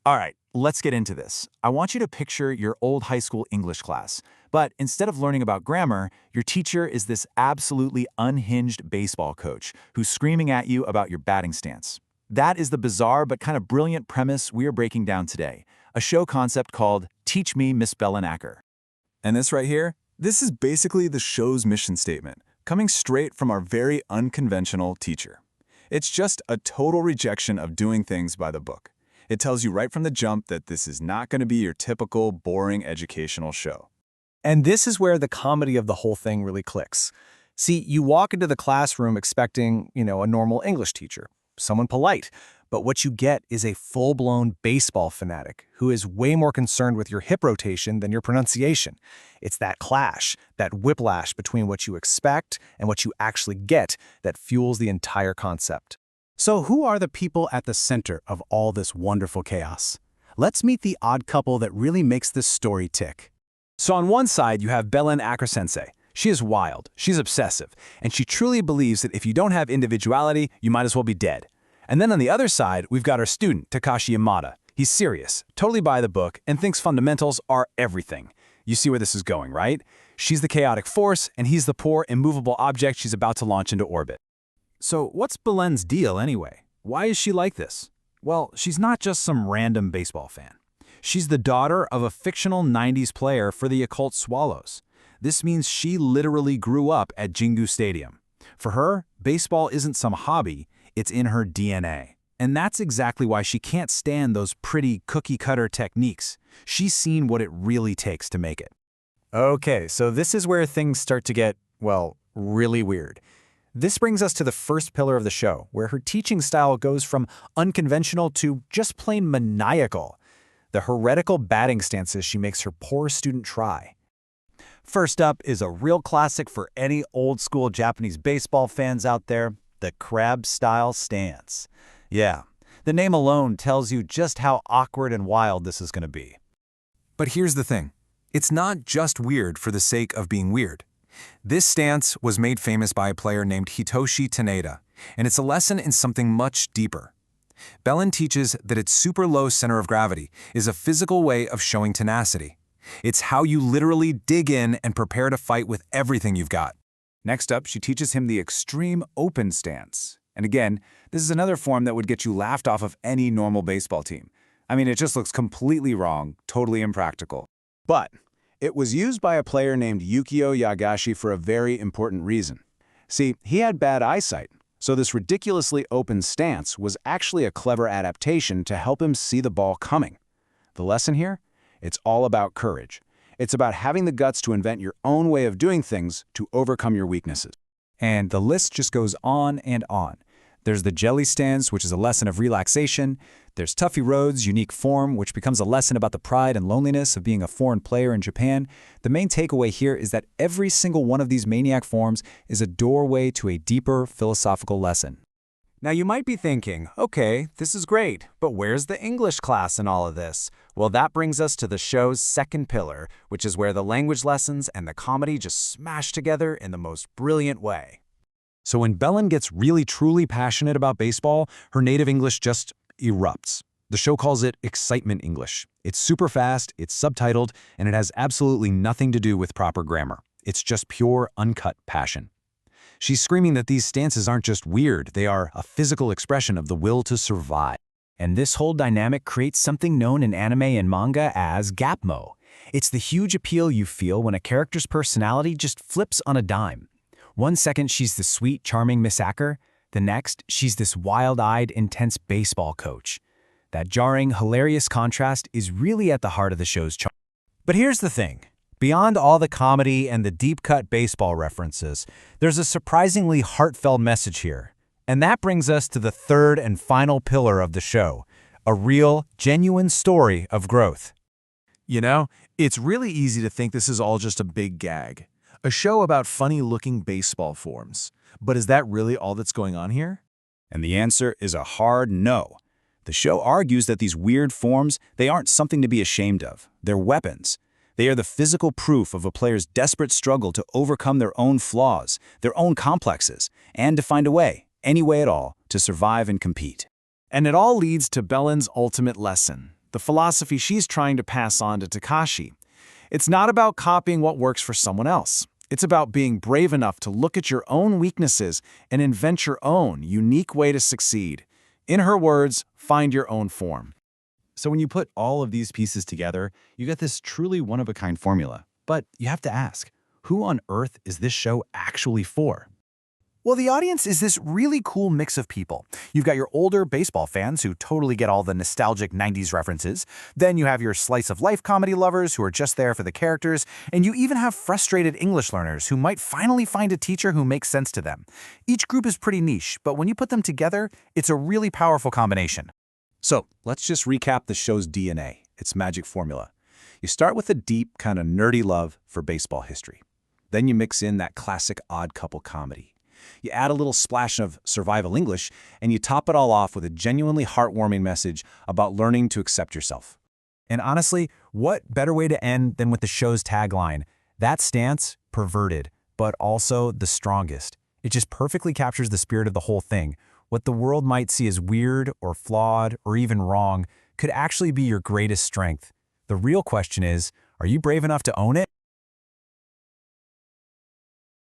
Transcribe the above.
All right, let's get into this. I want you to picture your old high school English class, but instead of learning about grammar, your teacher is this absolutely unhinged baseball coach who's screaming at you about your batting stance. That is the bizarre but kind of brilliant premise we are breaking down today, a show concept called Teach Me, Ms.Acker. And this right here, this is basically the show's mission statement, coming straight from our very unconventional teacher. It's just a total rejection of doing things by the book. It tells you right from the jump that this is not going to be your typical, boring educational show. And this is where the comedy of the whole thing really clicks. See, you walk into the classroom expecting, a normal English teacher, someone polite, but what you get is a full-blown baseball fanatic who is way more concerned with your hip rotation than your pronunciation. It's that clash, that whiplash between what you expect and what you actually get that fuels the entire concept. So who are the people at the center of all this wonderful chaos? Let's meet the odd couple that really makes this story tick. So on one side, you have Ms.Acker sensei. She is wild, she's obsessive, and she truly believes that if you don't have individuality, you might as well be dead. And then on the other side, we've got our student, Takashi Yamada. He's serious, totally by the book, and thinks fundamentals are everything. You see where this is going, right? She's the chaotic force, and he's the poor, immovable object she's about to launch into orbit. So what's Belen's deal anyway? Why is she like this? Well, she's not just some random baseball fan. She's the daughter of a fictional 90s player for the occult Swallows. This means she literally grew up at Jingu Stadium. For her, baseball isn't some hobby, it's in her DNA. And that's exactly why she can't stand those pretty cookie-cutter techniques. She's seen what it really takes to make it. Okay, so this is where things start to get, really weird. This brings us to the first pillar of the show, where her teaching style goes from unconventional to just plain maniacal. The heretical batting stances she makes her poor student try. First up is a real classic for any old-school Japanese baseball fans out there, the crab-style stance. Yeah, the name alone tells you just how awkward and wild this is going to be. But here's the thing. It's not just weird for the sake of being weird. This stance was made famous by a player named Hitoshi Taneda, and it's a lesson in something much deeper. Belen teaches that its super low center of gravity is a physical way of showing tenacity. It's how you literally dig in and prepare to fight with everything you've got. Next up, she teaches him the extreme open stance. And again, this is another form that would get you laughed off of any normal baseball team. I mean, it just looks completely wrong, totally impractical. But it was used by a player named Yukio Yagashi for a very important reason. See, he had bad eyesight, so this ridiculously open stance was actually a clever adaptation to help him see the ball coming. The lesson here? It's all about courage. It's about having the guts to invent your own way of doing things to overcome your weaknesses. And the list just goes on and on. There's the jelly stance, which is a lesson of relaxation. There's Tuffy Road's unique form, which becomes a lesson about the pride and loneliness of being a foreign player in Japan. The main takeaway here is that every single one of these maniac forms is a doorway to a deeper philosophical lesson. Now you might be thinking, okay, this is great, but where's the English class in all of this? Well, that brings us to the show's second pillar, which is where the language lessons and the comedy just smash together in the most brilliant way. So when Belen gets really truly passionate about baseball, her native English just erupts. The show calls it excitement English. It's super fast, it's subtitled, and it has absolutely nothing to do with proper grammar. It's just pure, uncut passion. She's screaming that these stances aren't just weird, they are a physical expression of the will to survive. And this whole dynamic creates something known in anime and manga as gapmo. It's the huge appeal you feel when a character's personality just flips on a dime. One second she's the sweet, charming Ms.Acker, the next she's this wild-eyed, intense baseball coach. That jarring, hilarious contrast is really at the heart of the show's charm. But here's the thing. Beyond all the comedy and the deep-cut baseball references, there's a surprisingly heartfelt message here. And that brings us to the third and final pillar of the show, a real, genuine story of growth. You know, it's really easy to think this is all just a big gag. A show about funny-looking baseball forms. But is that really all that's going on here? And the answer is a hard no. The show argues that these weird forms, they aren't something to be ashamed of. They're weapons. They are the physical proof of a player's desperate struggle to overcome their own flaws, their own complexes, and to find a way, any way at all, to survive and compete. And it all leads to Belen's ultimate lesson, the philosophy she's trying to pass on to Takashi. It's not about copying what works for someone else. It's about being brave enough to look at your own weaknesses and invent your own unique way to succeed. In her words, find your own form. So when you put all of these pieces together, you get this truly one-of-a-kind formula. But you have to ask, who on earth is this show actually for? Well, the audience is this really cool mix of people. You've got your older baseball fans who totally get all the nostalgic 90s references. Then you have your slice-of-life comedy lovers who are just there for the characters. And you even have frustrated English learners who might finally find a teacher who makes sense to them. Each group is pretty niche, but when you put them together, it's a really powerful combination. So let's just recap the show's DNA, its magic formula. You start with a deep, kind of nerdy love for baseball history. Then you mix in that classic odd couple comedy. You add a little splash of survival English, and you top it all off with a genuinely heartwarming message about learning to accept yourself. And honestly, what better way to end than with the show's tagline? That stance, perverted, but also the strongest. It just perfectly captures the spirit of the whole thing. What the world might see as weird or flawed or even wrong could actually be your greatest strength. The real question is, are you brave enough to own it?